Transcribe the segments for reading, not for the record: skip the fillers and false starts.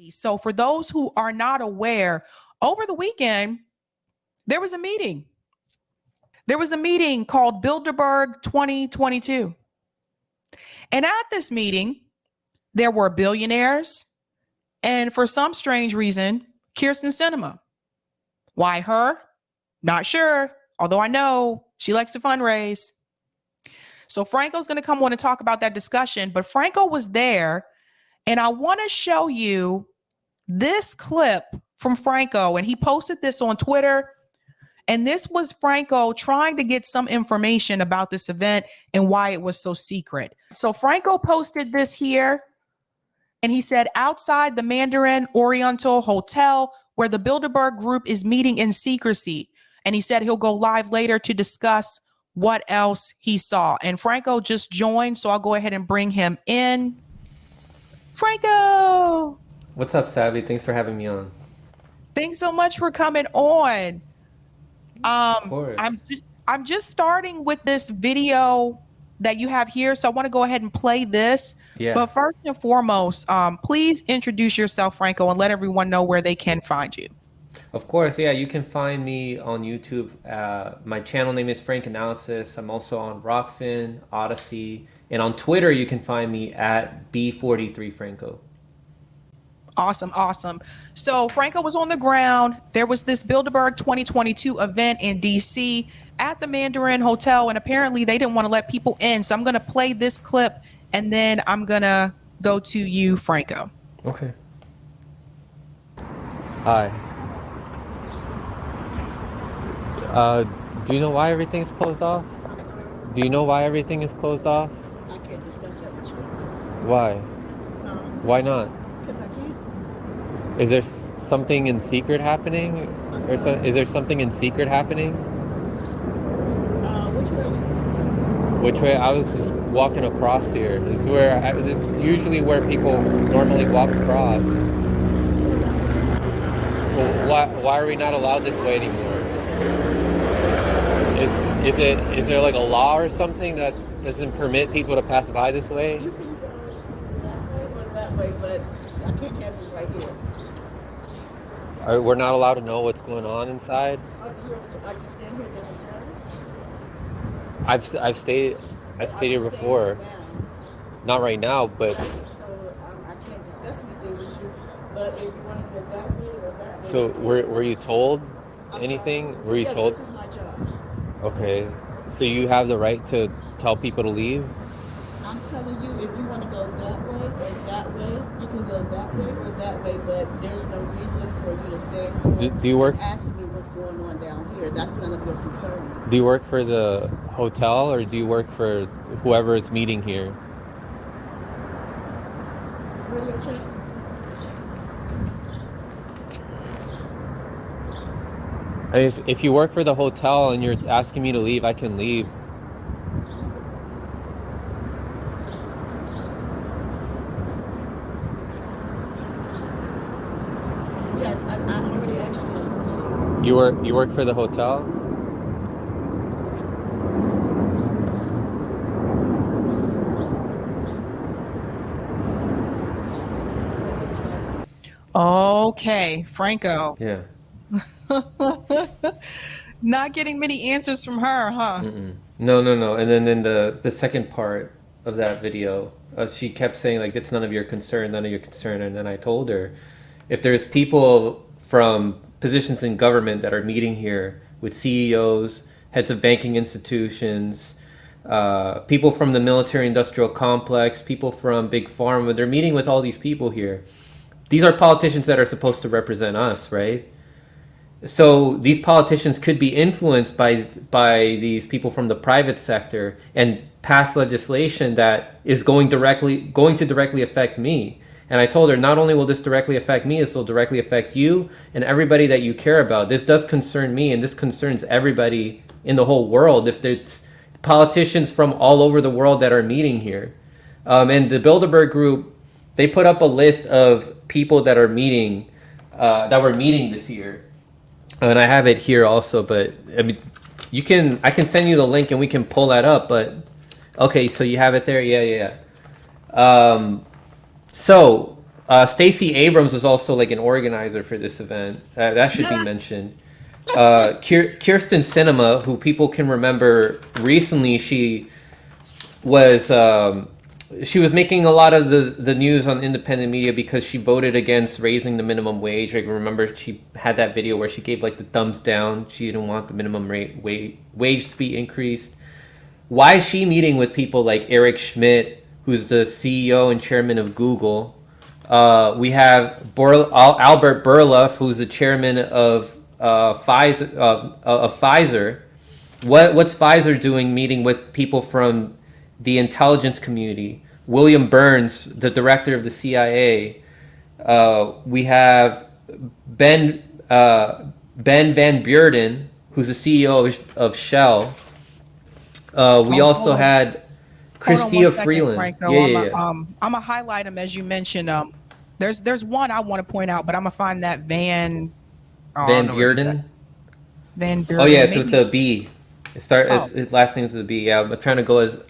So for those who are not aware, over the weekend, there was a meeting. There was a meeting called Bilderberg 2022. And at this meeting, there were billionaires and, for some strange reason, Kirsten Sinema. Why her? Not sure, although I know she likes to fundraise. So Franco's going to come on and talk about that discussion, but Franco was there, and I want to show you this clip from Franco, and he posted this on Twitter. And this was Franco trying to get some information about this event and why it was so secret. So Franco posted this here, and he said, outside the Mandarin Oriental Hotel, where the Bilderberg Group is meeting in secrecy. And he said he'll go live later to discuss what else he saw. And Franco just joined, so I'll go ahead and bring him in. Franco! What's up, Sabby? Thanks for having me on. Thanks so much for coming on. Of course. I'm just starting with this video that you have here, so I want to go ahead and play this. Yeah. But first and foremost, please introduce yourself, Franco, and let everyone know where they can find you. Of course, yeah. You can find me on YouTube. My channel name is Frank Analysis. I'm also on Rockfin, Odyssey, and on Twitter you can find me at B43Franco. Awesome, awesome. So Franco was on the ground. There was this Bilderberg 2022 event in DC at the Mandarin Hotel, and apparently they didn't want to let people in. So I'm going to play this clip, and then I'm going to go to you, Franco. Okay. Hi. Do you know why everything's closed off? Do you know why everything is closed off? I can't discuss that with you. Why? Why not? Because I can't. Is there something in secret happening? Is there something in secret happening? Which way are you going, sir? Which way? I was just walking across here. This is usually where people normally walk across. Well, why are we not allowed this way anymore? Is there like a law or something that doesn't permit people to pass by this way? You can go that way, but I can't have you right here. We're not allowed to know what's going on inside. Are you staying here the whole time? I've stayed here before. Not right now, but So I can't discuss anything with you. But if you want to go that way or that way. so were you told anything? Were you Yes, told? This is my job. Okay. So you have the right to tell people to leave? I'm telling you, if you want to go that way or that way, you can go that way or that way, but there's no reason for you to stay here. Do you work? And ask me what's going on down here. That's none of your concern. Do you work for the hotel or do you work for whoever is meeting here? Radio check. I mean, if you work for the hotel and you're asking me to leave, I can leave. Yes, I already asked you to leave. You work for the hotel? Okay, Franco. Yeah. Not getting many answers from her, huh? No. And then the second part of that video, she kept saying like, it's none of your concern. And then I told her, if there's people from positions in government that are meeting here with CEOs, heads of banking institutions, people from the military industrial complex, people from big pharma, they're meeting with all these people here. These are politicians that are supposed to represent us, right? So these politicians could be influenced by these people from the private sector and pass legislation that is going to directly affect me. And I told her, not only will this directly affect me, this will directly affect you and everybody that you care about. This does concern me, and this concerns everybody in the whole world. If there's politicians from all over the world that are meeting here, and the Bilderberg Group, they put up a list of people that are meeting, that were meeting this year. And I have it here also, but I mean, I can send you the link and we can pull that up. But okay, so you have it there, yeah. So Stacey Abrams was also like an organizer for this event. That should be mentioned. Kirsten Sinema, who people can remember recently, was she was making a lot of the news on independent media because she voted against raising the minimum wage. Like, remember, she had that video where she gave like the thumbs down. She didn't want the minimum wage to be increased. Why is she meeting with people like Eric Schmidt, who's the CEO and chairman of Google? We have Albert Burloff, who's the chairman of Pfizer. What's Pfizer doing meeting with people from the intelligence community? William Burns, the director of the CIA. We have Ben Van Beurden, who's the CEO of Shell. We also had Christia Freeland. Franco. Yeah. I'm gonna highlight them as you mentioned. There's one I want to point out, but I'm gonna find that Van Beurden. Van Beurden. Oh yeah, it's with the B. His last name's with the B. Yeah, I'm trying to go as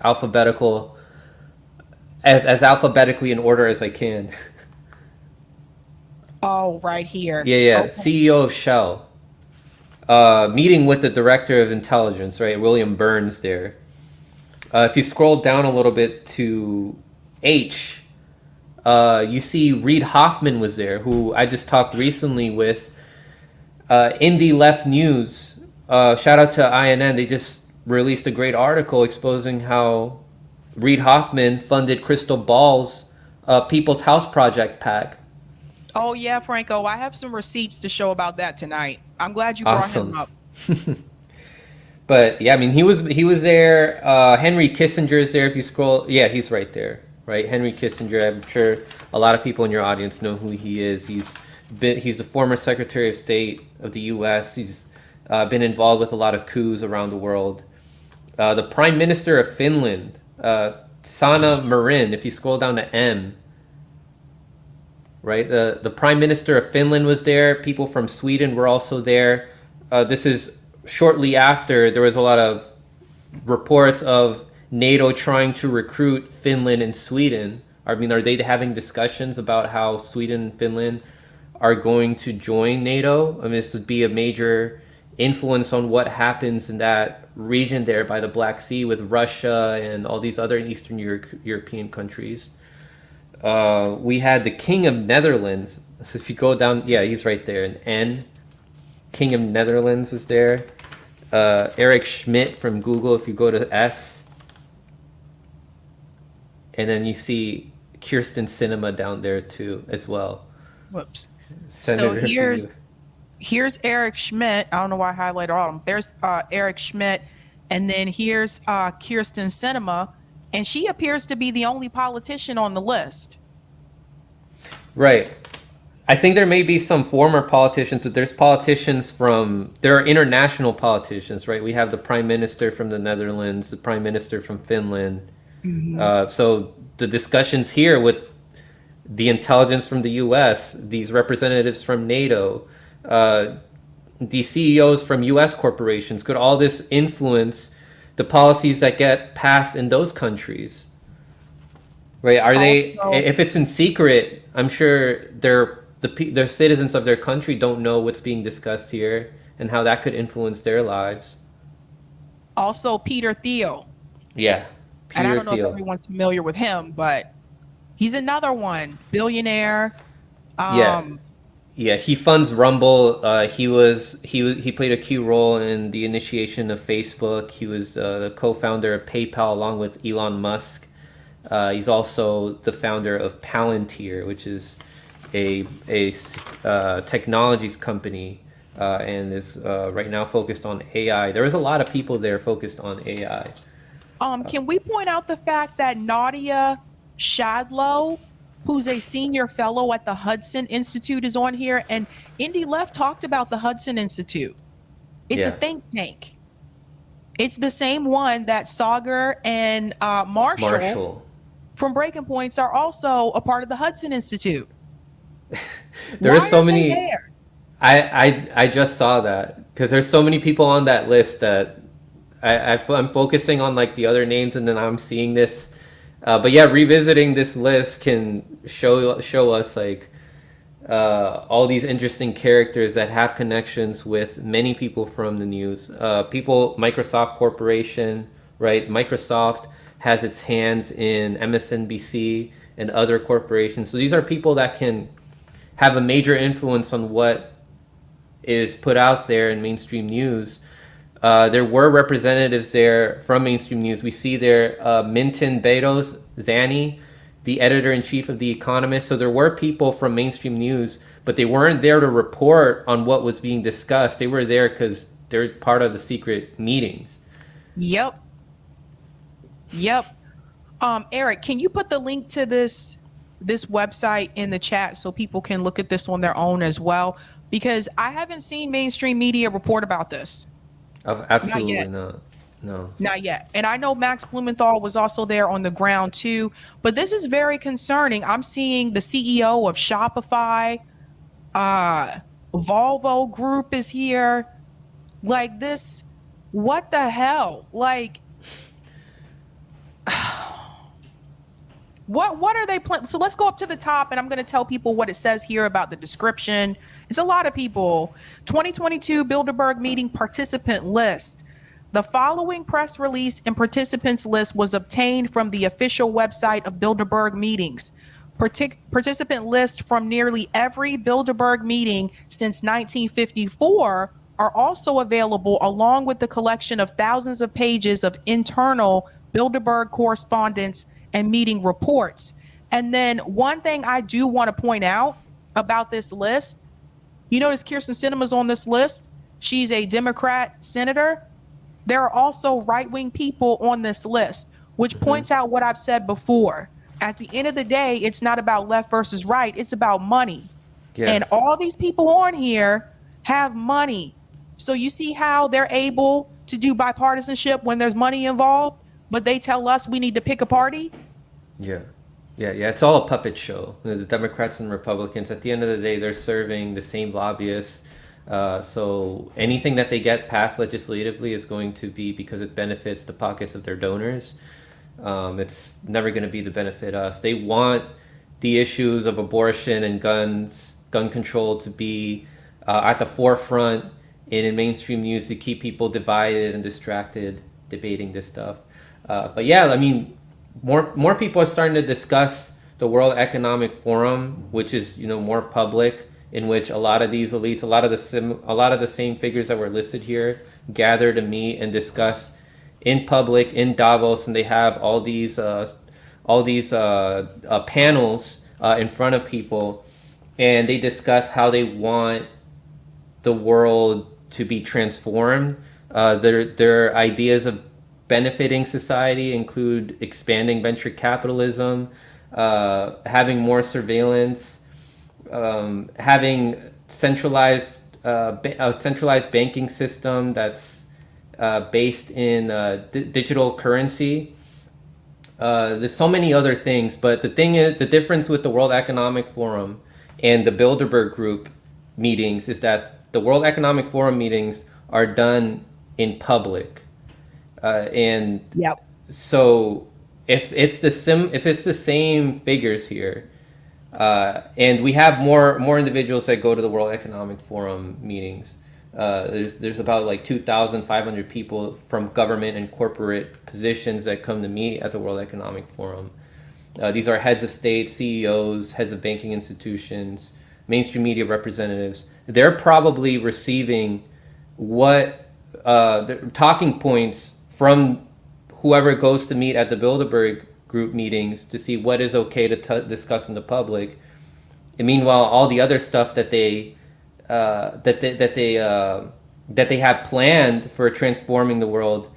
alphabetically in order as I can. Oh, right here. Yeah. Okay. CEO of Shell. Meeting with the director of intelligence, right? William Burns there. If you scroll down a little bit to H, you see Reid Hoffman was there, who I just talked recently with. Indie Left News. Shout out to INN. They just released a great article exposing how Reid Hoffman funded Crystal Ball's People's House Project PAC. Oh yeah, Franco. I have some receipts to show about that tonight. I'm glad you brought him up. But yeah, I mean, he was there. Henry Kissinger is there. If you scroll, yeah, he's right there, right? Henry Kissinger. I'm sure a lot of people in your audience know who he is. He's the former Secretary of State of the U.S. He's been involved with a lot of coups around the world. The Prime Minister of Finland, Sanna Marin. If you scroll down to M, right? The Prime Minister of Finland was there. People from Sweden were also there. This is shortly after there was a lot of reports of NATO trying to recruit Finland and Sweden. I mean, are they having discussions about how Sweden and Finland are going to join NATO? I mean, this would be a major influence on what happens in that region there by the Black Sea with Russia and all these other Eastern European countries. We had the King of Netherlands. So if you go down, yeah, he's right there. And N, King of Netherlands was there. Eric Schmidt from Google. If you go to S, and then you see Kirsten Sinema down there too as well. Whoops. Senator So here's Eric Schmidt. I don't know why I highlighted all of them. There's Eric Schmidt, and then here's Kirsten Sinema, and she appears to be the only politician on the list. Right. I think there may be some former politicians, but there are international politicians, right? We have the Prime Minister from the Netherlands, the Prime Minister from Finland. Mm-hmm. So the discussions here with the intelligence from the US, these representatives from NATO, the CEOs from US corporations, could all this influence the policies that get passed in those countries? Right? If it's in secret, I'm sure their citizens of their country don't know what's being discussed here and how that could influence their lives. Also, Peter Thiel. Yeah. And I don't know if everyone's familiar with him, but he's another one, billionaire. Yeah, he funds Rumble. He played a key role in the initiation of Facebook. He was the co-founder of PayPal along with Elon Musk. He's also the founder of Palantir, which is a technologies company, and is right now focused on AI. There is a lot of people there focused on AI. Can we point out the fact that Nadia Shadlow, who's a senior fellow at the Hudson Institute, is on here? And Indie Left talked about the Hudson Institute. It's a think tank. It's the same one that Sagar and Marshall from Breaking Points are also a part of the Hudson Institute. There are so many. I just saw that because there's so many people on that list that I'm focusing on like the other names, and then I'm seeing this But yeah, revisiting this list can show us like all these interesting characters that have connections with many people from the news. Microsoft Corporation, right? Microsoft has its hands in MSNBC and other corporations. So these are people that can have a major influence on what is put out there in mainstream news. There were representatives there from mainstream news. We see there Minton Bedos Zani, the editor-in-chief of The Economist. So there were people from mainstream news, but they weren't there to report on what was being discussed. They were there because they're part of the secret meetings. Yep. Eric, can you put the link to this website in the chat so people can look at this on their own as well? Because I haven't seen mainstream media report about this. Absolutely not. No. Not yet. And I know Max Blumenthal was also there on the ground too, but this is very concerning. I'm seeing the CEO of Shopify, Volvo Group is here. Like this, what the hell? Like, what are they planning? So let's go up to the top and I'm going to tell people what it says here about the description. It's a lot of people. 2022 Bilderberg meeting participant list. The following press release and participants list was obtained from the official website of Bilderberg meetings. Participant list from nearly every Bilderberg meeting since 1954 are also available, along with the collection of thousands of pages of internal Bilderberg correspondence and meeting reports. And then one thing I do want to point out about this list, you notice Kirsten Sinema's on this list. She's a Democrat senator. There are also right-wing people on this list, which points out what I've said before. At the end of the day, it's not about left versus right. It's about money. Yeah. And all these people on here have money. So you see how they're able to do bipartisanship when there's money involved, but they tell us we need to pick a party? Yeah. It's all a puppet show. The Democrats and Republicans, at the end of the day, they're serving the same lobbyists. So anything that they get passed legislatively is going to be because it benefits the pockets of their donors. It's never going to be to benefit us. They want the issues of abortion and gun control to be at the forefront in mainstream news to keep people divided and distracted debating this stuff. But yeah, I mean, more people are starting to discuss the World Economic Forum, which is, more public, in which a lot of these elites, a lot of the same figures that were listed here gather to meet and discuss in public in Davos, and they have all these panels in front of people, and they discuss how they want the world to be transformed. Their ideas of benefiting society include expanding venture capitalism, having more surveillance, having centralized a centralized banking system that's based in digital currency. There's so many other things, but the thing is, the difference with the World Economic Forum and the Bilderberg Group meetings is that the World Economic Forum meetings are done in public, and yep. So if it's the same figures here, and we have more individuals that go to the World Economic Forum meetings. There's about like 2,500 people from government and corporate positions that come to meet at the World Economic Forum. These are heads of state, CEOs, heads of banking institutions, mainstream media representatives. They're probably receiving the talking points from whoever goes to meet at the Bilderberg Group meetings to see what is okay to discuss in the public. And meanwhile, all the other stuff that they have planned for transforming the world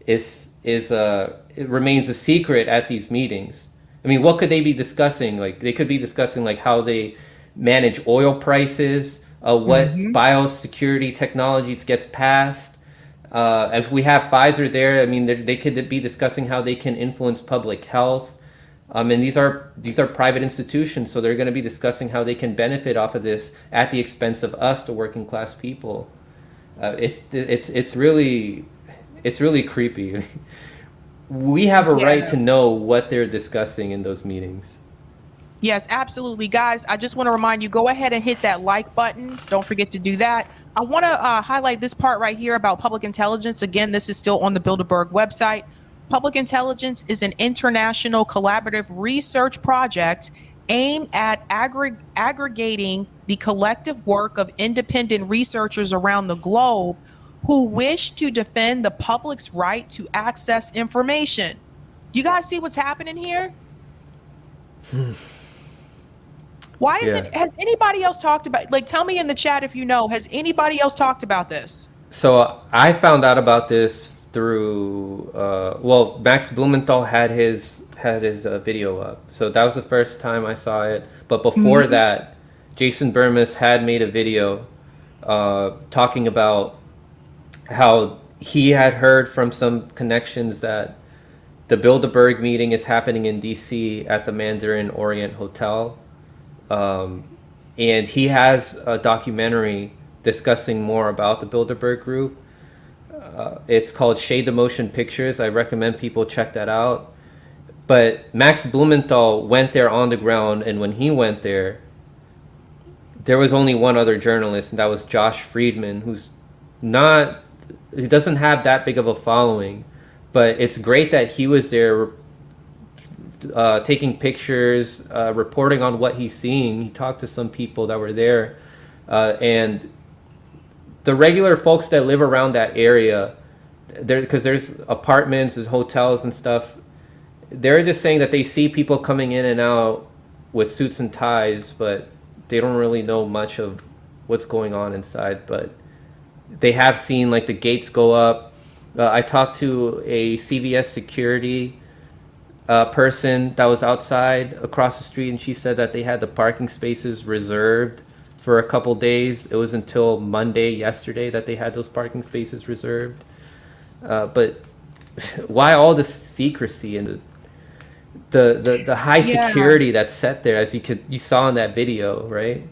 it remains a secret at these meetings. I mean, what could they be discussing? Like, they could be discussing like how they manage oil prices, what biosecurity technologies get passed. If we have Pfizer there, I mean, they could be discussing how they can influence public health. And these are private institutions, so they're going to be discussing how they can benefit off of this at the expense of us, the working class people. It's really creepy. we have a right Yeah. to know what they're discussing in those meetings. Yes, absolutely. Guys, I just want to remind you, go ahead and hit that like button. Don't forget to do that. I want to highlight this part right here about public intelligence. Again, this is still on the Bilderberg website. Public intelligence is an international collaborative research project aimed at aggregating the collective work of independent researchers around the globe who wish to defend the public's right to access information. You guys see what's happening here? Why isn't, Yeah. has anybody else talked about, like, tell me in the chat if you know, has anybody else talked about this? So I found out about this through well, Max Blumenthal had his video up, so that was the first time I saw it. But before that, Jason Burmis had made a video talking about how he had heard from some connections that the Bilderberg meeting is happening in DC at the Mandarin Orient Hotel. And he has a documentary discussing more about the Bilderberg group. It's called Shade the Motion Pictures. I recommend people check that out. But Max Blumenthal went there on the ground, and when he went there, there was only one other journalist, and that was Josh Friedman, he doesn't have that big of a following, but it's great that he was there taking pictures, reporting on what he's seeing. He talked to some people that were there, and the regular folks that live around that area, because there's apartments and hotels and stuff, they're just saying that they see people coming in and out with suits and ties, but they don't really know much of what's going on inside. But they have seen like the gates go up. I talked to a CVS security person that was outside across the street, and she said that they had the parking spaces reserved for a couple days. It was until Monday, yesterday, that they had those parking spaces reserved. But why all the secrecy and the high security that's set there, as you saw in that video, right?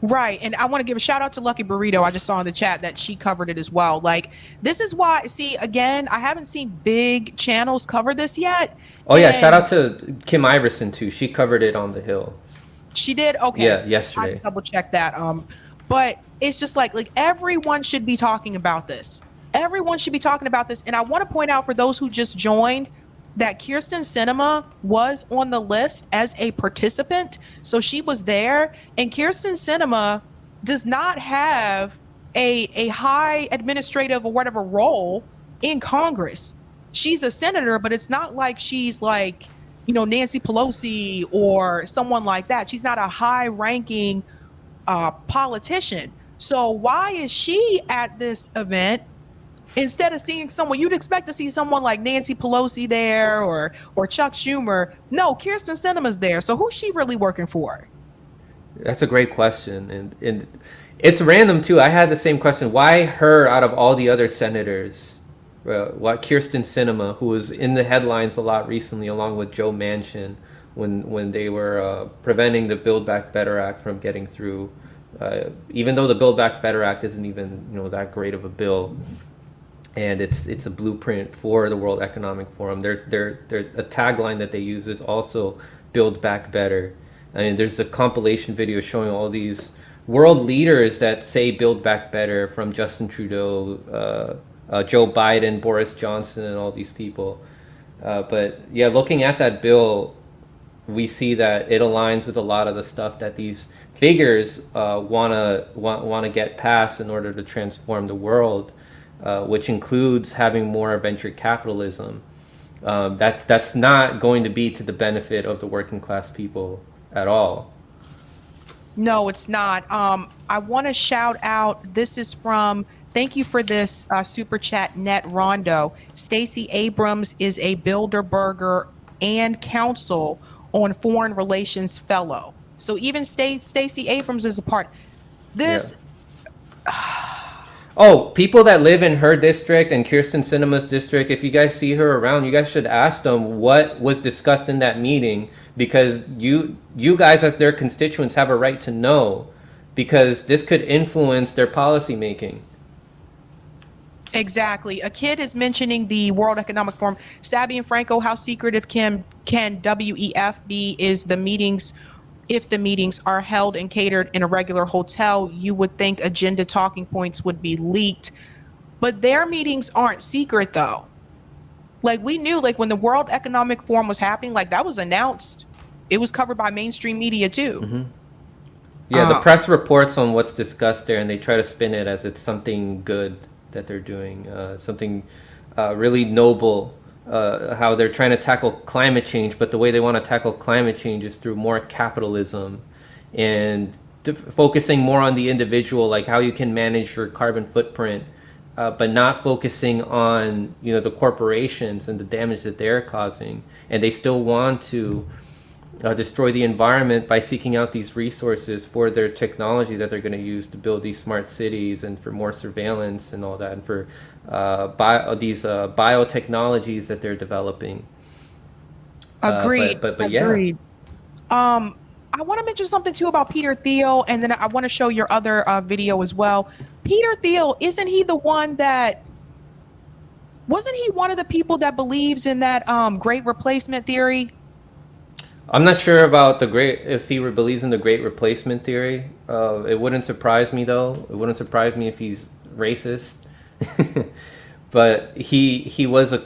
Right. And I want to give a shout out to Lucky Burrito. I just saw in the chat that she covered it as well. Like, this is why, see, again, I haven't seen big channels cover this yet. Oh, yeah. Shout out to Kim Iverson, too. She covered it on The Hill. She did? Okay. Yeah, yesterday. I double check that. But it's just like everyone should be talking about this. Everyone should be talking about this. And I want to point out for those who just joined that Kyrsten Sinema was on the list as a participant. So she was there, and Kyrsten Sinema does not have a high administrative or whatever role in Congress. She's a senator, but it's not like she's like, Nancy Pelosi or someone like that. She's not a high ranking politician. So why is she at this event? Instead of seeing someone, you'd expect to see someone like Nancy Pelosi there or Chuck Schumer. No, Kyrsten Sinema's there. So who's she really working for? That's a great question. And it's random, too. I had the same question. Why her out of all the other senators? Why Kyrsten Sinema, who was in the headlines a lot recently, along with Joe Manchin, when they were preventing the Build Back Better Act from getting through, even though the Build Back Better Act isn't even that great of a bill. And it's a blueprint for the World Economic Forum. Their a tagline that they use is also "Build Back Better." I mean, there's a compilation video showing all these world leaders that say "Build Back Better," from Justin Trudeau, Joe Biden, Boris Johnson, and all these people. But yeah, looking at that bill, we see that it aligns with a lot of the stuff that these figures wanna get passed in order to transform the world. Which includes having more venture capitalism. That's not going to be to the benefit of the working class people at all. No, it's not. I want to shout out. This is from. Thank you for this super chat, Net Rondo. Stacey Abrams is a Bilderberger and Council on Foreign Relations Fellow. So even Stacey Abrams is a part. This. Yeah. Oh, people that live in her district and Kyrsten Sinema's district, if you guys see her around, you guys should ask them what was discussed in that meeting, because you guys as their constituents have a right to know, because this could influence their policy making. Exactly. A kid is mentioning the World Economic Forum. Sabby and Franco, how secretive can WEF be? Is the meetings, if the meetings are held and catered in a regular hotel, you would think agenda talking points would be leaked. But their meetings aren't secret though. Like we knew, like when the World Economic Forum was happening, like that was announced. It was covered by mainstream media too. Yeah, the press reports on what's discussed there, and they try to spin it as it's something good that they're doing, something really noble. How they're trying to tackle climate change, but the way they want to tackle climate change is through more capitalism and focusing more on the individual, like how you can manage your carbon footprint, but not focusing on the corporations and the damage that they're causing. And they still want to destroy the environment by seeking out these resources for their technology that they're going to use to build these smart cities and for more surveillance and all that, and for these biotechnologies that they're developing. Agreed. But yeah. Agreed. I want to mention something too about Peter Thiel, and then I want to show your other video as well. Peter Thiel, isn't he the one that wasn't he one of the people that believes in that great replacement theory? I'm not sure about if he believes in the great replacement theory. It wouldn't surprise me though. It wouldn't surprise me if he's racist. But he was a.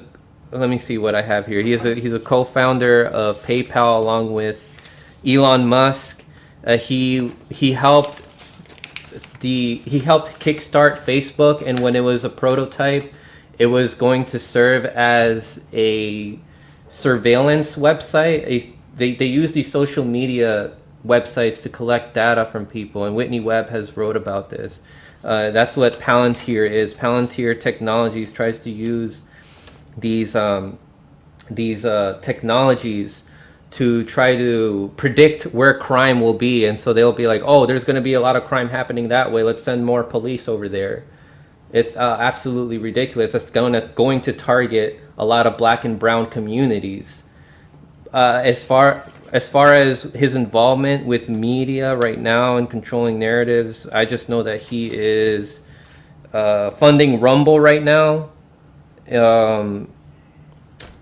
Let me see what I have here. He's a co-founder of PayPal along with Elon Musk. He helped kickstart Facebook, and when it was a prototype, it was going to serve as a surveillance website. They use these social media websites to collect data from people, and Whitney Webb has wrote about this. That's what Palantir is. Palantir Technologies tries to use these technologies to try to predict where crime will be, and so they'll be like, oh, there's going to be a lot of crime happening that way, let's send more police over there. It's absolutely ridiculous. It's going to target a lot of black and brown communities. As far as his involvement with media right now and controlling narratives, I just know that he is funding Rumble right now.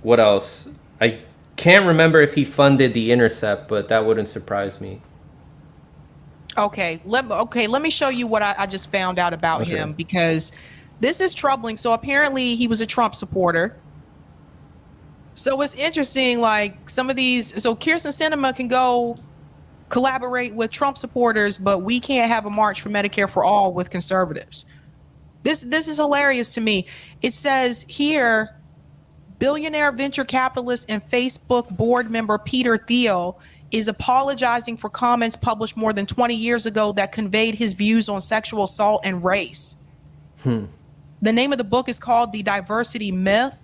What else? I can't remember if he funded The Intercept, but that wouldn't surprise me. Okay, let me show you what I just found out about him, because this is troubling. So apparently he was a Trump supporter. So it's interesting, like some of these, so Kyrsten Sinema can go collaborate with Trump supporters, but we can't have a march for Medicare for all with conservatives. This is hilarious to me. It says here, billionaire venture capitalist and Facebook board member Peter Thiel is apologizing for comments published more than 20 years ago that conveyed his views on sexual assault and race. The name of the book is called The Diversity Myth: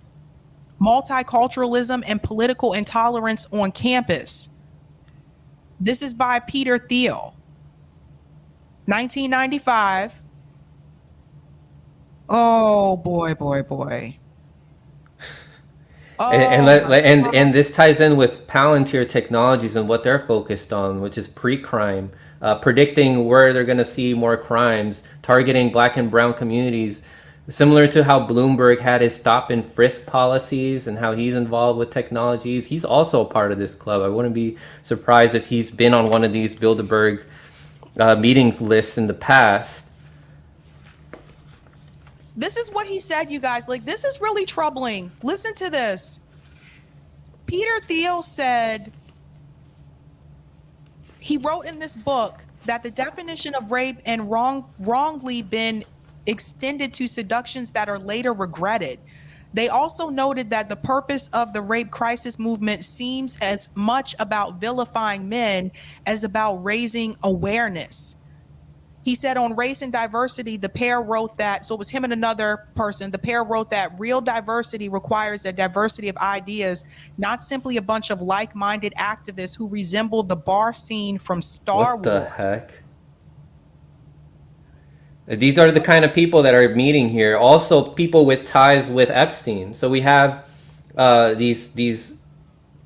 Multiculturalism and Political Intolerance on Campus. This is by Peter Thiel, 1995. Oh boy. Oh, and this ties in with Palantir Technologies and what they're focused on, which is pre-crime, predicting where they're going to see more crimes, targeting black and brown communities. Similar to how Bloomberg had his stop and frisk policies and how he's involved with technologies, he's also a part of this club. I wouldn't be surprised if he's been on one of these Bilderberg meetings lists in the past. This is what he said, you guys. Like, this is really troubling. Listen to this. Peter Thiel said, he wrote in this book that the definition of rape and wrongly been extended to seductions that are later regretted. They also noted that the purpose of the rape crisis movement seems as much about vilifying men as about raising awareness. He said on race and diversity, the pair wrote that, so it was him and another person, the pair wrote that real diversity requires a diversity of ideas, not simply a bunch of like-minded activists who resemble the bar scene from Star Wars. What the heck? These are the kind of people that are meeting here. Also, people with ties with Epstein. So we have these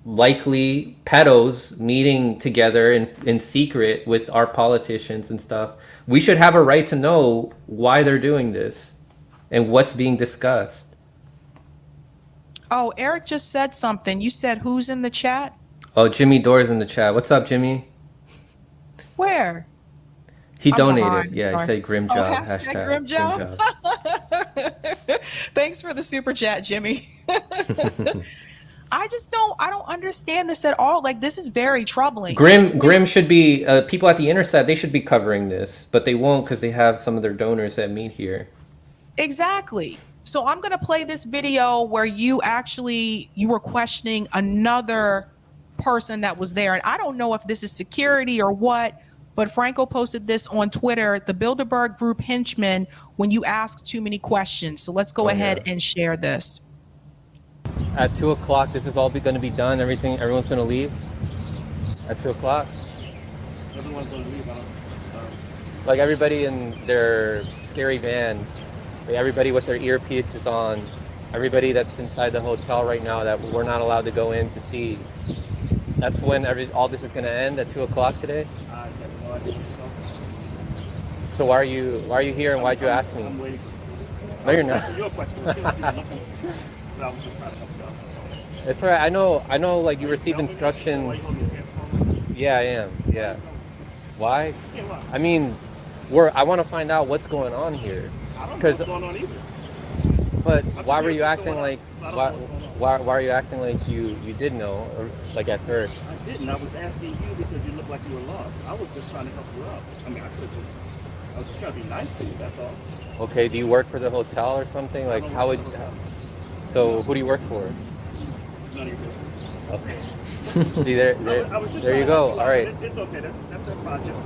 likely pedos meeting together in secret with our politicians and stuff. We should have a right to know why they're doing this. and what's being discussed. Oh, Eric just said something. You said who's in the chat? Oh, Jimmy Dore's in the chat. What's up, Jimmy? Where? He I'm donated. behind. Yeah, he Sorry. said grim Oh, job. hashtag Hashtag grim job. job. Thanks for the super chat, Jimmy. I don't understand this at all. Like, this is very troubling. Grim should be, people at the Intercept, they should be covering this, but they won't because they have some of their donors that meet here. Exactly. So I'm going to play this video where you were questioning another person that was there. And I don't know if this is security or what, but Franco posted this on Twitter, the Bilderberg group henchmen, when you ask too many questions. So let's go ahead and share this. At 2 o'clock, this is all going to be done. Everyone's going to leave at 2 o'clock. Everyone's going to leave. Like everybody in their scary vans, like everybody with their earpieces on, everybody that's inside the hotel right now that we're not allowed to go in to see. That's when all this is going to end at 2 o'clock today. I have no idea what you're talking about. So why are you here and why'd you ask me? I'm waiting for No, you're not. your question. It seems like you were looking for me, so I was just trying to help you out. It's all right. I know. Like you received instructions. Yeah, I am. Yeah. Why? Yeah, why? I mean, I want to find out what's going on here. I don't know Because, what's going on either. but I'm why just were here you to acting someone like? else, so I don't Why, know what's going on. why are you acting like you did know, or like at first? I didn't. I was asking you because you looked like you were lost. I was just trying to help you out. I mean, I was just trying to be nice to you, that's all. Okay. Do you work for the hotel or something? Like how would? So who do you work for? None of your business. Okay. See there I was just there you trying to help go. you All out. right. It's okay. That's fine. Just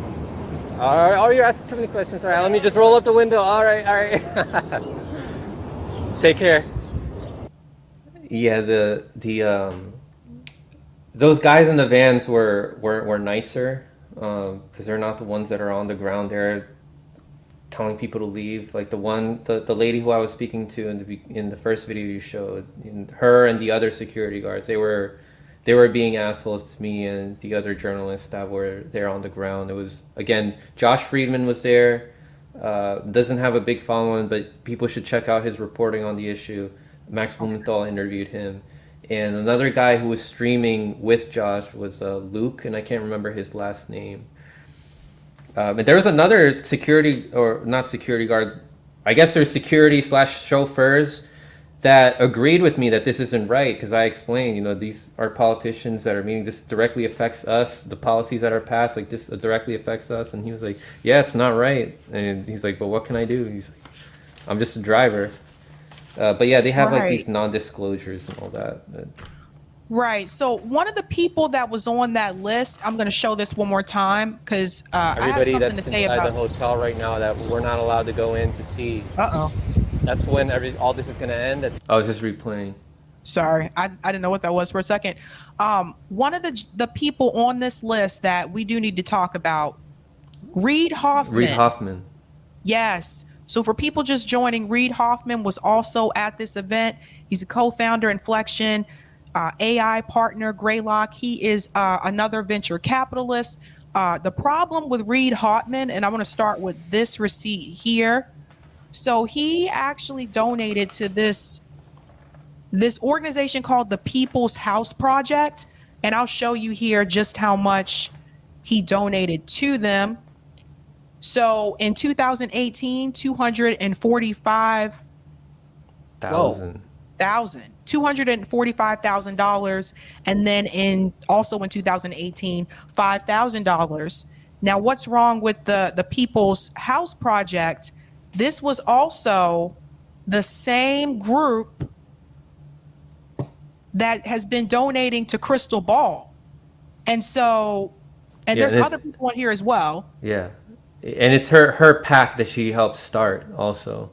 All right. Oh, you're asking too many questions. All right. Let me just roll up the window. All right. All right. Take care. Yeah. Those guys in the vans were nicer because they're not the ones that are on the ground there telling people to leave. Like the lady who I was speaking to in the first video you showed, her and the other security guards, they were being assholes to me and the other journalists that were there on the ground. It was, again, Josh Friedman was there. Doesn't have a big following, but people should check out his reporting on the issue. Max Blumenthal interviewed him. And another guy who was streaming with Josh was Luke, and I can't remember his last name. But there was another security, or not security guard, I guess there's security / chauffeurs that agreed with me that this isn't right, because I explained, these are politicians that are meeting, this directly affects us, the policies that are passed, like this directly affects us. And he was like, yeah, it's not right. And he's like, but what can I do? He's like, I'm just a driver. But yeah, they have like these non-disclosures and all that. Right. So one of the people that was on that list, I'm going to show this one more time because I have Everybody something to that's say inside about the hotel right now that we're not allowed to go in to see. Uh-oh. That's when all this is going to end. I was just replaying. Sorry, I didn't know what that was for a second. One of the people on this list that we do need to talk about, Reid Hoffman. Reid Hoffman. Yes. So for people just joining, Reid Hoffman was also at this event. He's a co-founder, Inflection, AI partner, Greylock. He is another venture capitalist. The problem with Reid Hoffman, and I want to start with this receipt here. So he actually donated to this organization called the People's House Project. And I'll show you here just how much he donated to them. So in 2018, $245,000. And then also in 2018, $5,000. Now, what's wrong with the People's House Project? This was also the same group that has been donating to Crystal Ball. And so, there's other people on here as well. Yeah. And it's her PAC that she helped start also.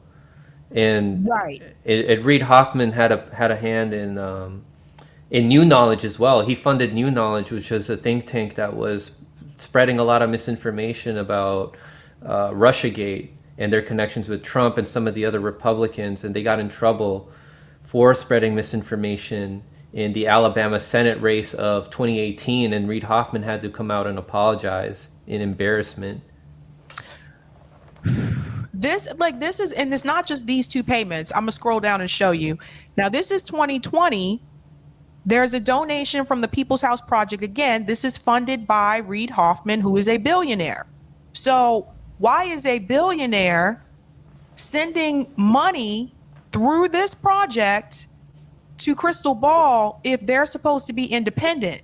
And right. Reid Hoffman had a hand in New Knowledge as well. He funded New Knowledge, which was a think tank that was spreading a lot of misinformation about Russiagate and their connections with Trump and some of the other Republicans, and they got in trouble for spreading misinformation in the Alabama Senate race of 2018, and Reid Hoffman had to come out and apologize in embarrassment. this is, and it's not just these two payments. I'm gonna scroll down and show you. Now this is 2020. There's a donation from the People's House Project. Again, this is funded by Reid Hoffman, who is a billionaire. So why is a billionaire sending money through this project to Crystal Ball if they're supposed to be independent?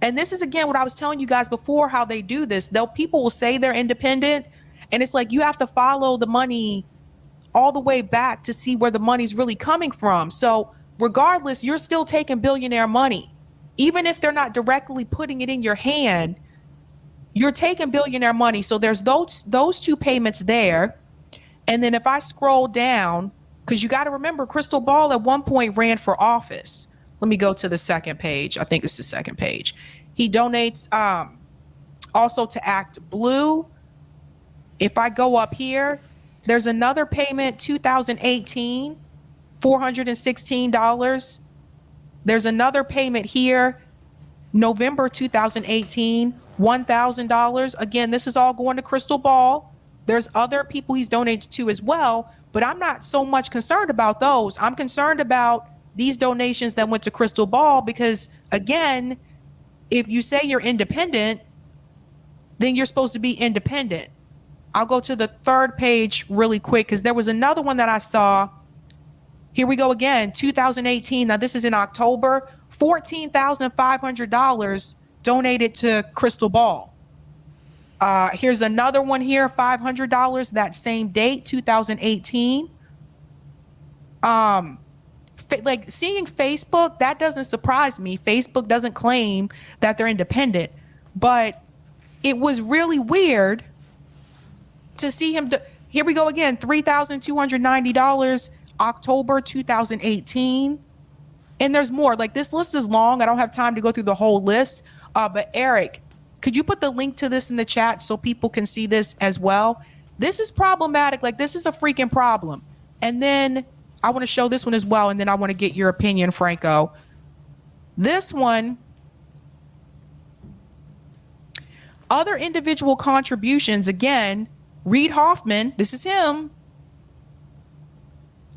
And this is, again, what I was telling you guys before, how they do this. People will say they're independent, and it's like you have to follow the money all the way back to see where the money's really coming from. So regardless, you're still taking billionaire money. Even if they're not directly putting it in your hand, you're taking billionaire money. So there's those two payments there. And then if I scroll down, because you got to remember, Crystal Ball at one point ran for office. Let me go to the second page. I think it's the second page. He donates also to Act Blue. If I go up here, there's another payment, 2018, $416. There's another payment here, November 2018, $1,000. Again, this is all going to Crystal Ball. There's other people he's donated to as well, but I'm not so much concerned about those. I'm concerned about these donations that went to Crystal Ball, because again, if you say you're independent, then you're supposed to be independent. I'll go to the third page really quick, because there was another one that I saw. Here we go again, 2018. Now this is in October, $14,500 donated to Crystal Ball. Here's another one here, $500, that same date, 2018. Like seeing Facebook, that doesn't surprise me. Facebook doesn't claim that they're independent, but it was really weird to see him. Here we go again, $3,290, October 2018. And there's more. Like, this list is long. I don't have time to go through the whole list. But Eric, could you put the link to this in the chat so people can see this as well? This is problematic. Like, this is a freaking problem. And then I want to show this one as well. And then I want to get your opinion, Franco. This one, other individual contributions. Again, Reid Hoffman, this is him.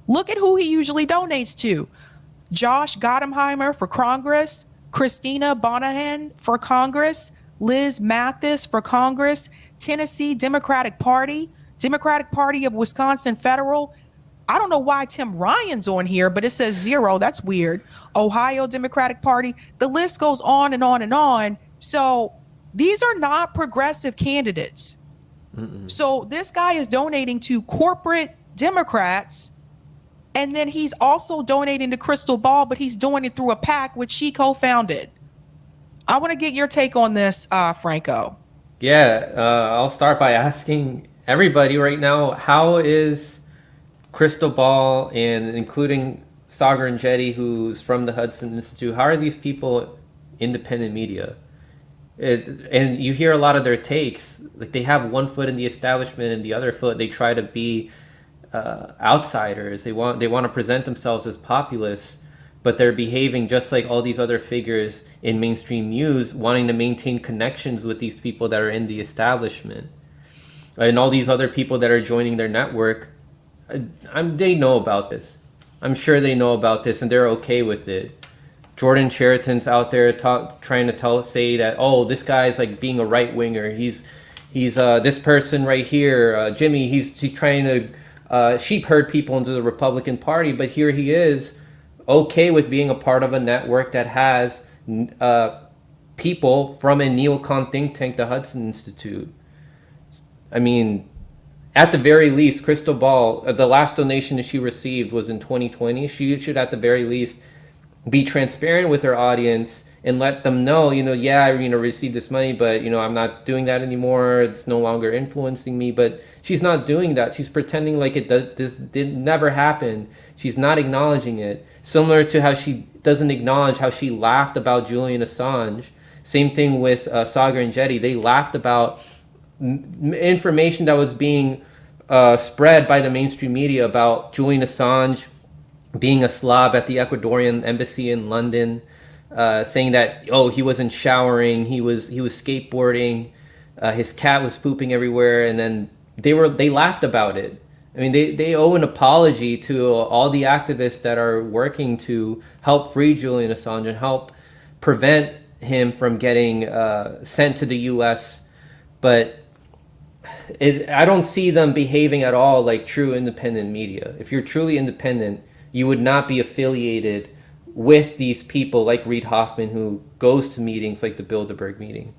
Look at who he usually donates to. Josh Gottheimer for Congress, Christina Bonahan for Congress, Liz Mathis for Congress, Tennessee Democratic Party, Democratic Party of Wisconsin Federal. I don't know why Tim Ryan's on here, but it says 0. That's weird. Ohio Democratic Party. The list goes on and on and on. So these are not progressive candidates. So this guy is donating to corporate Democrats, and then he's also donating to Crystal Ball, but he's doing it through a PAC which she co-founded. I want to get your take on this, Franco. Yeah, I'll start by asking everybody right now, how is Crystal Ball, and including Sagar and Jetty, who's from the Hudson Institute, how are these people independent media? And you hear a lot of their takes, like they have one foot in the establishment and the other foot they try to be outsiders. They want to present themselves as populists, but they're behaving just like all these other figures in mainstream news, wanting to maintain connections with these people that are in the establishment. And all these other people that are joining their network, they know about this. I'm sure they know about this and they're okay with it. Jordan Chariton's out there trying to say that, oh, this guy's like being a right winger. He's this person right here, Jimmy. He's trying to sheep herd people into the Republican Party, but here he is, okay with being a part of a network that has people from a neocon think tank, the Hudson Institute. I mean, at the very least, Crystal Ball, the last donation that she received was in 2020. She should, at the very least, be transparent with her audience and let them know, yeah, I received this money, but I'm not doing that anymore. It's no longer influencing me. But she's not doing that. She's pretending like this never happened. She's not acknowledging it. Similar to how she doesn't acknowledge how she laughed about Julian Assange. Same thing with Sagar and Jetty. They laughed about information that was being spread by the mainstream media about Julian Assange being a Slav at the Ecuadorian embassy in London, saying that, oh, he wasn't showering, he was skateboarding, his cat was pooping everywhere, and then they laughed about it. I mean, they owe an apology to all the activists that are working to help free Julian Assange and help prevent him from getting sent to the U.S. But I don't see them behaving at all like true independent media. If you're truly independent, you would not be affiliated with these people like Reid Hoffman, who goes to meetings like the Bilderberg meeting.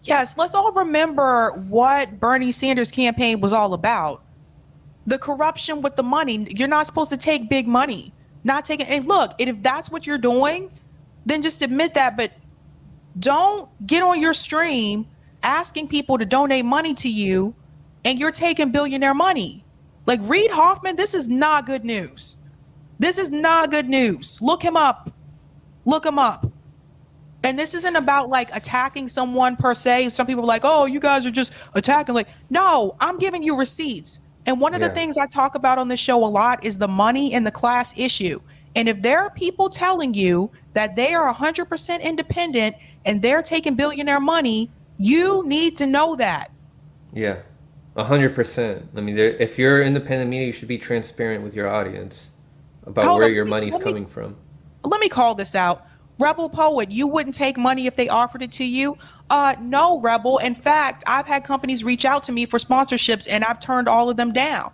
Yes, let's all remember what Bernie Sanders' campaign was all about. The corruption with the money. You're not supposed to take big money. Not taking, and look, and if that's what you're doing, then just admit that. But don't get on your stream asking people to donate money to you and you're taking billionaire money. Like Reid Hoffman, this is not good news. This is not good news. Look him up. Look him up. And this isn't about like attacking someone per se. Some people are like, oh, you guys are just attacking. Like, no, I'm giving you receipts. And one of the things I talk about on this show a lot is the money and the class issue. And if there are people telling you that they are 100% independent and they're taking billionaire money, you need to know that. Yeah, 100%. I mean, if you're independent media, you should be transparent with your audience about where your money's coming from. Let me call this out. Rebel Poet, you wouldn't take money if they offered it to you? No, Rebel. In fact, I've had companies reach out to me for sponsorships and I've turned all of them down.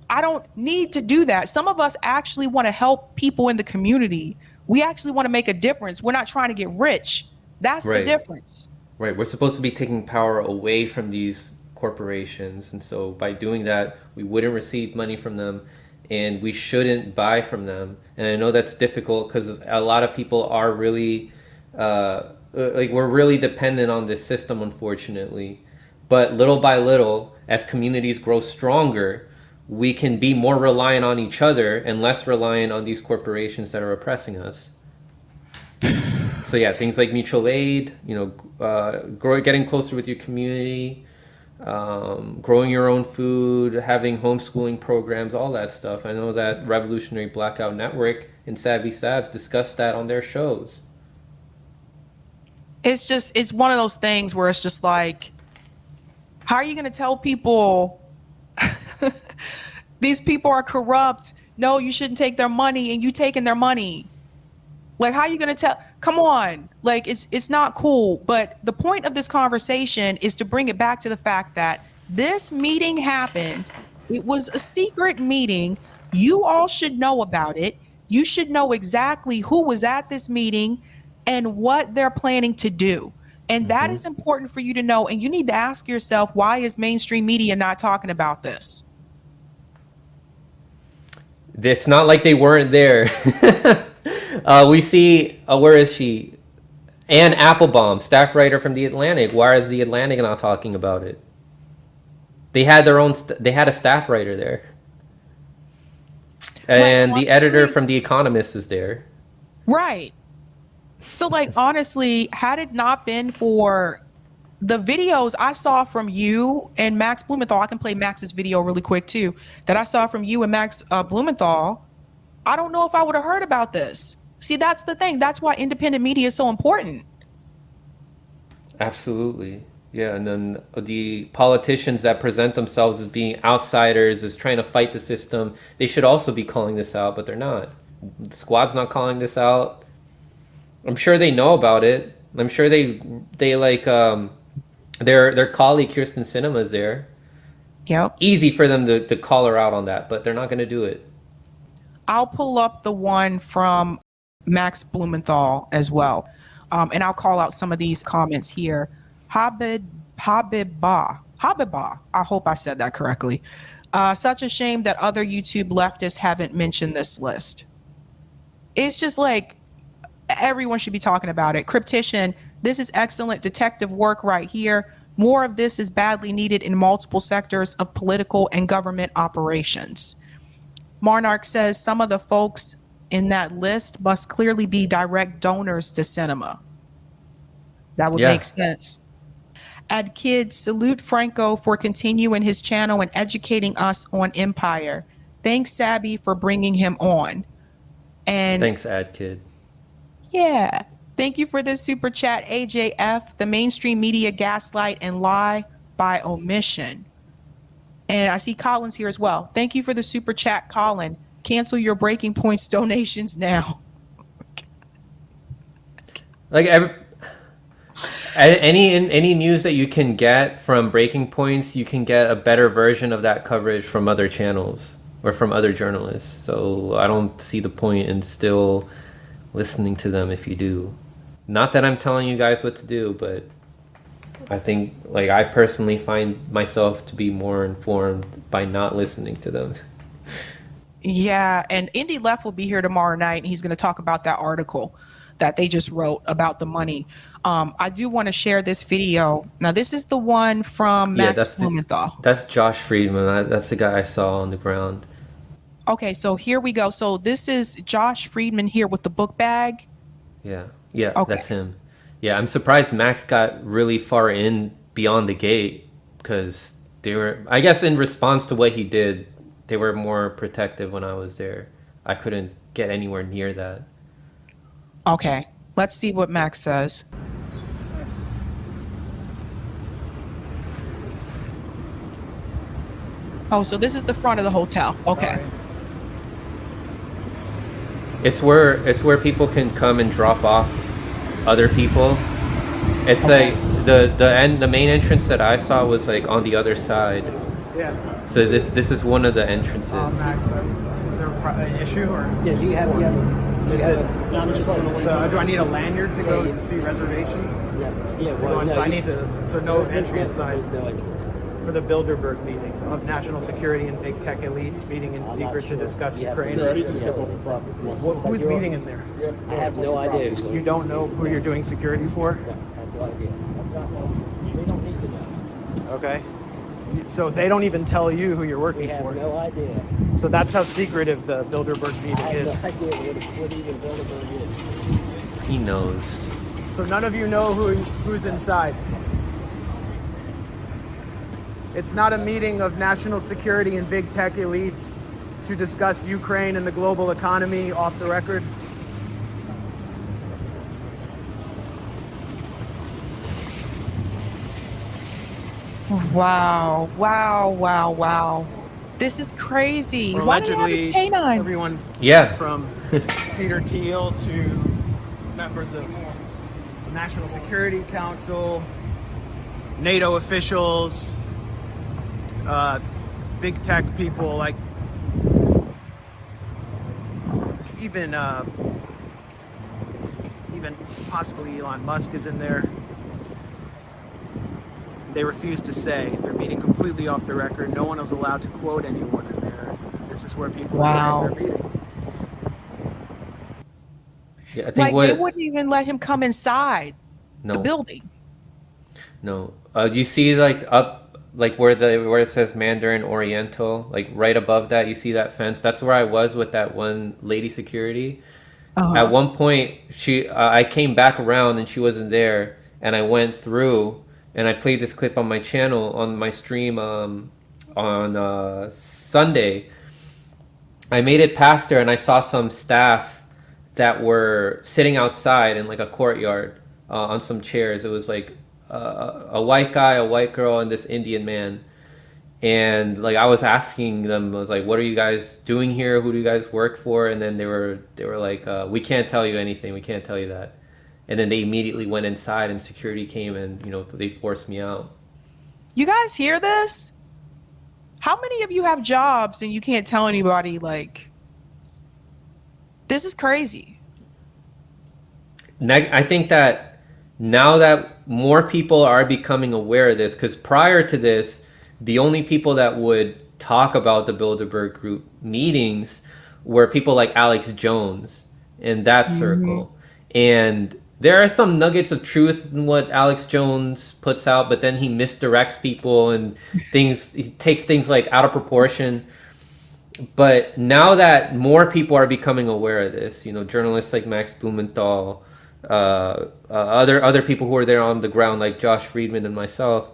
I don't need to do that. Some of us actually want to help people in the community. We actually want to make a difference. We're not trying to get rich. That's the difference. Right. We're supposed to be taking power away from these corporations. And so by doing that, we wouldn't receive money from them and we shouldn't buy from them. And I know that's difficult because a lot of people are really, we're really dependent on this system, unfortunately. But little by little, as communities grow stronger, we can be more reliant on each other and less reliant on these corporations that are oppressing us. So yeah, things like mutual aid, getting closer with your community, growing your own food, having homeschooling programs, all that stuff. I know that Revolutionary Blackout Network and Sabby Sabs discussed that on their shows. It's one of those things where it's just like, how are you going to tell people these people are corrupt? No, you shouldn't take their money, and you taking their money. Like, how are you going to tell? Come on. Like, it's not cool. But the point of this conversation is to bring it back to the fact that this meeting happened. It was a secret meeting. You all should know about it. You should know exactly who was at this meeting and what they're planning to do. And that is important for you to know. And you need to ask yourself, why is mainstream media not talking about this? It's not like they weren't there. We see, where is she? Ann Applebaum, staff writer from The Atlantic. Why is The Atlantic not talking about it? They had their own, they had a staff writer there. And the editor from The Economist was there. Right. So, like, honestly, had it not been for the videos I saw from you and Max Blumenthal, I can play Max's video really quick too, that I saw from you and Max Blumenthal, I don't know if I would have heard about this. See, that's the thing. That's why independent media is so important. Absolutely. Yeah, and then the politicians that present themselves as being outsiders, as trying to fight the system, they should also be calling this out, but they're not. The squad's not calling this out. I'm sure they know about it. I'm sure they like their colleague Kirsten Sinema is there. Yep. Easy for them to call her out on that, but they're not going to do it. I'll pull up the one from Max Blumenthal as well. And I'll call out some of these comments here. Habibah, I hope I said that correctly. Such a shame that other YouTube leftists haven't mentioned this list. It's just like, everyone should be talking about it. Cryptician, this is excellent detective work right here. More of this is badly needed in multiple sectors of political and government operations. Monarch says some of the folks in that list must clearly be direct donors to cinema. That would make sense. Ad Kid, salute Franco for continuing his channel and educating us on Empire. Thanks, Sabby, for bringing him on. And thanks, Ad Kid. Yeah. Thank you for this super chat, AJF. The mainstream media gaslight and lie by omission. And I see Colin's here as well. Thank you for the super chat, Colin. Cancel your Breaking Points donations now. Like any news that you can get from Breaking Points, you can get a better version of that coverage from other channels or from other journalists. So I don't see the point in still listening to them if you do. Not that I'm telling you guys what to do, but I think, like, I personally find myself to be more informed by not listening to them. Yeah, and Indy Left will be here tomorrow night, and he's going to talk about that article that they just wrote about the money. I do want to share this video. Now, this is the one from Max Blumenthal. That's Josh Friedman. That's the guy I saw on the ground. Okay, so here we go. So this is Josh Friedman here with the book bag. Yeah, Okay. That's him. Yeah, I'm surprised Max got really far in beyond the gate because they were, I guess in response to what he did, they were more protective when I was there. I couldn't get anywhere near that. Okay, let's see what Max says. Oh, so this is the front of the hotel. Okay. It's where people can come and drop off other people. It's Okay. like the main entrance that I saw was like on the other side. Yeah. So this is one of the entrances. Max, is there an issue or Yeah, do you have is it? No, I'm just going away. Do I need a lanyard to go see reservations? Yeah, To go inside? I need to. So no entry inside No entrance. for the Bilderberg meeting of national security and big tech elites meeting in secret to discuss Ukraine. Who's meeting in there? I have no idea. You don't know who you're doing security for? I have no idea. They don't need to know. Okay. So they don't even tell you who you're We working have for. no idea. So that's how secretive the Bilderberg I meeting have is. no idea what even Bilderberg is. He knows. So none of you know who's inside. It's not a meeting of national security and big tech elites to discuss Ukraine and the global economy off the record. Wow, wow, wow, wow. This is crazy. Or Why do they have a allegedly, canine? everyone Yeah. from Peter Thiel to members of the National Security Council, NATO officials, big tech people, like even possibly Elon Musk is in there. They refuse to say. They're meeting completely off the record. No one is allowed to quote anyone in there. This is where people Wow. are saying they're meeting. Yeah, I think Like, what they wouldn't even let him come inside the no. building. No. You see like up like where it says Mandarin Oriental, like right above that, you see that fence? That's where I was with that one lady security. Uh-huh. At one point, I came back around and she wasn't there, and I went through and I played this clip on my channel on my stream on Sunday. I made it past her and I saw some staff that were sitting outside in like a courtyard on some chairs. It was like a white guy, a white girl, and this Indian man. And like I was asking them, I was like, "What are you guys doing here? Who do you guys work for?" And then they were like, "We can't tell you anything. We can't tell you that." And then they immediately went inside, and security came, and they forced me out. You guys hear this? How many of you have jobs and you can't tell anybody? Like, this is crazy. I think that now that more people are becoming aware of this, because prior to this, the only people that would talk about the Bilderberg Group meetings were people like Alex Jones in that circle. And there are some nuggets of truth in what Alex Jones puts out, but then he misdirects people and he takes things like out of proportion. But now that more people are becoming aware of this, journalists like Max Blumenthal, other people who are there on the ground like Josh Friedman and myself,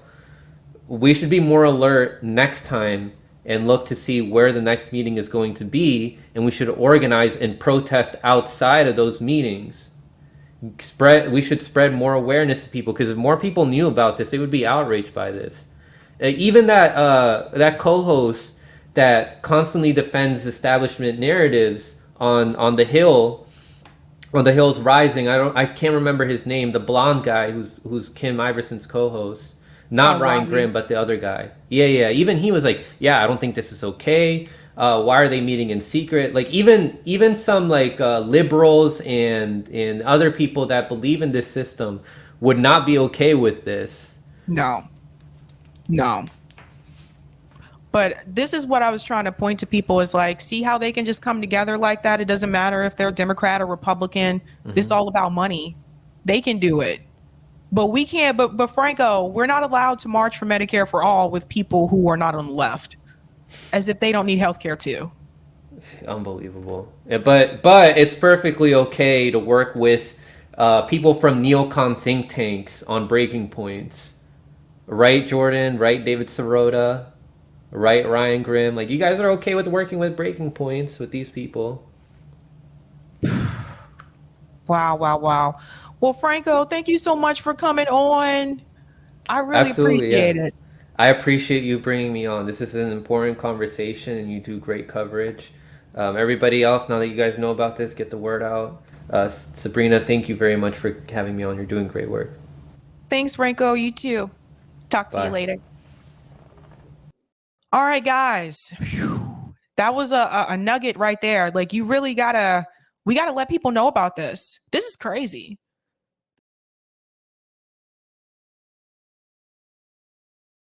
we should be more alert next time and look to see where the next meeting is going to be, and we should organize and protest outside of those meetings. We should spread more awareness to people, because if more people knew about this, they would be outraged by this. Even that co-host that constantly defends establishment narratives on the Hill, on the Hill's Rising. I can't remember his name. The blonde guy who's Kim Iverson's co-host, not Oh, Ryan Robbie. Grimm, but the other guy. Yeah. Even he was like, yeah, I don't think this is okay. Why are they meeting in secret? Like even some like liberals and other people that believe in this system would not be okay with this. No. But this is what I was trying to point to people is like, see how they can just come together like that. It doesn't matter if they're Democrat or Republican. This is all about money. They can do it. But we can't. But Franco, we're not allowed to march for Medicare for all with people who are not on the left, as if they don't need health care too. Unbelievable. Yeah, but it's perfectly okay to work with people from neocon think tanks on breaking points. Right, Jordan? Right, David Sirota? Right, Ryan Grimm? Like, you guys are okay with working with breaking points with these people. Wow. Well, Franco, thank you so much for coming on. I really appreciate it. I appreciate you bringing me on. This is an important conversation, and you do great coverage. Everybody else, now that you guys know about this, get the word out. Sabrina, thank you very much for having me on. You're doing great work. Thanks, Franco. You too. Talk to Bye. you later. All right, guys. Whew. That was a nugget right there. Like, we gotta let people know about this. This is crazy.